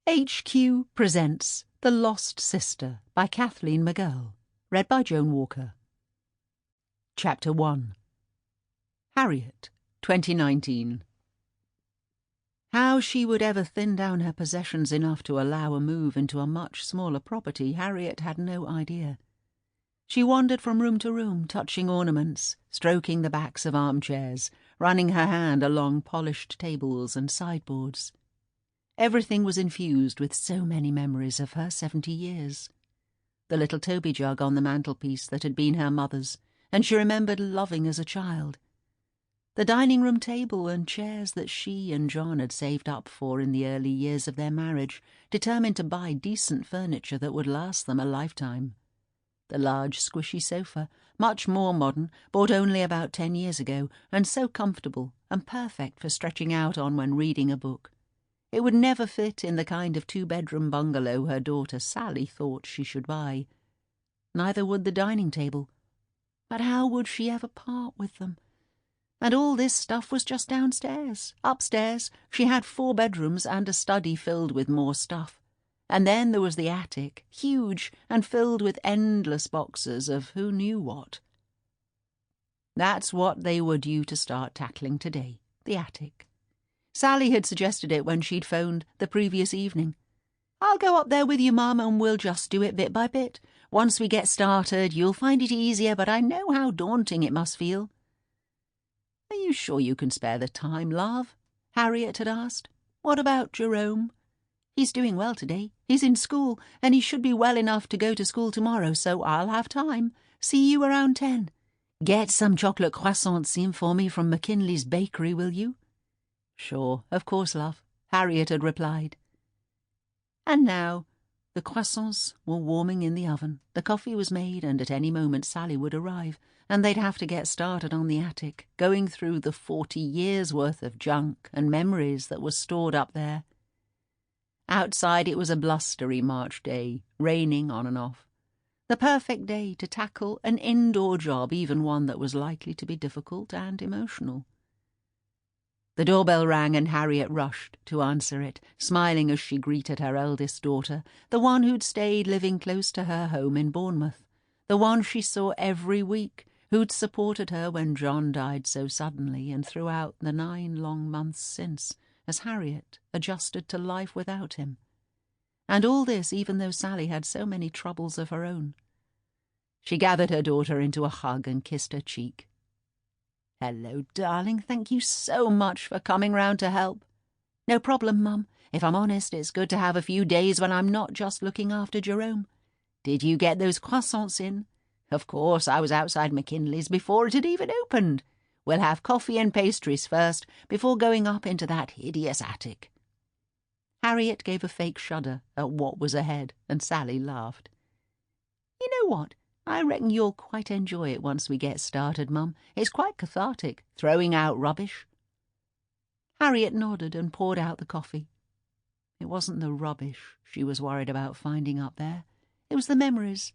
HQ presents The Lost Sister by Kathleen Mcgurl, read by Joan Walker. Chapter 1. Harriet, 2019. How she would ever thin down her possessions enough to allow a move into a much smaller property, Harriet had no idea. She wandered from room to room, touching ornaments, stroking the backs of armchairs, running her hand along polished tables and sideboards. Everything was infused with so many memories of her 70 years. The little Toby jug on the mantelpiece that had been her mother's, and she remembered loving as a child. The dining room table and chairs that she and John had saved up for in the early years of their marriage, determined to buy decent furniture that would last them a lifetime. The large, squishy sofa, much more modern, bought only about 10 years ago, and so comfortable and perfect for stretching out on when reading a book. It would never fit in the kind of two-bedroom bungalow her daughter Sally thought she should buy. Neither would the dining table. But how would she ever part with them? And all this stuff was just downstairs. Upstairs, she had 4 bedrooms and a study filled with more stuff. And then there was the attic, huge and filled with endless boxes of who knew what. That's what they were due to start tackling today, the attic. Sally had suggested it when she'd phoned the previous evening. "I'll go up there with you, Mum, and we'll just do it bit by bit. Once we get started, you'll find it easier, but I know how daunting it must feel." "Are you sure you can spare the time, love?" Harriet had asked. "What about Jerome?" "He's doing well today. He's in school, and he should be well enough to go to school tomorrow, so I'll have time. See you around 10. Get some chocolate croissants in for me from McKinley's bakery, will you?" "Sure, of course, love," Harriet had replied. And now the croissants were warming in the oven, the coffee was made, and at any moment Sally would arrive, and they'd have to get started on the attic, going through the 40 years' worth of junk and memories that were stored up there. Outside it was a blustery March day, raining on and off. The perfect day to tackle an indoor job, even one that was likely to be difficult and emotional. The doorbell rang and Harriet rushed to answer it, smiling as she greeted her eldest daughter, the one who'd stayed living close to her home in Bournemouth, the one she saw every week, who'd supported her when John died so suddenly and throughout the 9 long months since, as Harriet adjusted to life without him. And all this even though Sally had so many troubles of her own. She gathered her daughter into a hug and kissed her cheek. "Hello, darling. Thank you so much for coming round to help." "No problem, Mum. If I'm honest, it's good to have a few days when I'm not just looking after Jerome. Did you get those croissants in?" "Of course, I was outside McKinley's before it had even opened. We'll have coffee and pastries first, before going up into that hideous attic." Harriet gave a fake shudder at what was ahead, and Sally laughed. "You know what? I reckon you'll quite enjoy it once we get started, Mum. It's quite cathartic, throwing out rubbish." Harriet nodded and poured out the coffee. It wasn't the rubbish she was worried about finding up there. It was the memories.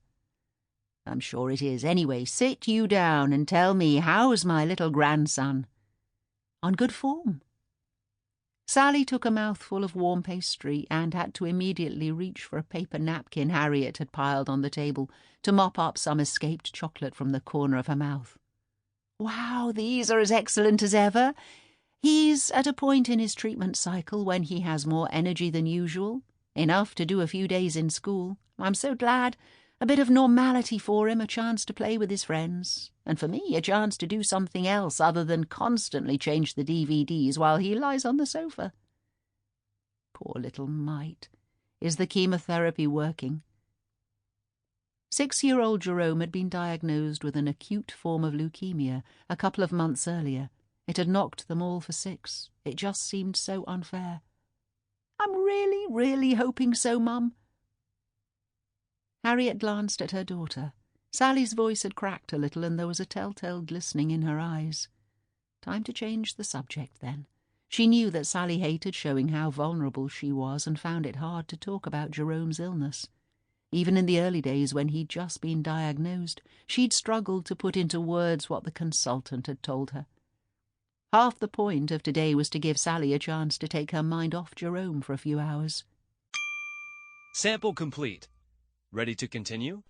"I'm sure it is. Anyway, sit you down and tell me, how's my little grandson?" "On good form." Sally took a mouthful of warm pastry and had to immediately reach for a paper napkin Harriet had piled on the table to mop up some escaped chocolate from the corner of her mouth. "Wow, these are as excellent as ever. He's at a point in his treatment cycle when he has more energy than usual, enough to do a few days in school. I'm so glad. A bit of normality for him, a chance to play with his friends, and for me a chance to do something else other than constantly change the DVDs while he lies on the sofa." Poor little mite. Is the chemotherapy working? 6-year-old Jerome had been diagnosed with an acute form of leukemia a couple of months earlier. It had knocked them all for 6. It just seemed so unfair. "I'm really, really hoping so, Mum." Harriet glanced at her daughter. Sally's voice had cracked a little, and there was a telltale glistening in her eyes. Time to change the subject, then. She knew that Sally hated showing how vulnerable she was and found it hard to talk about Jerome's illness. Even in the early days when he'd just been diagnosed, she'd struggled to put into words what the consultant had told her. Half the point of today was to give Sally a chance to take her mind off Jerome for a few hours. Sample complete. Ready to continue?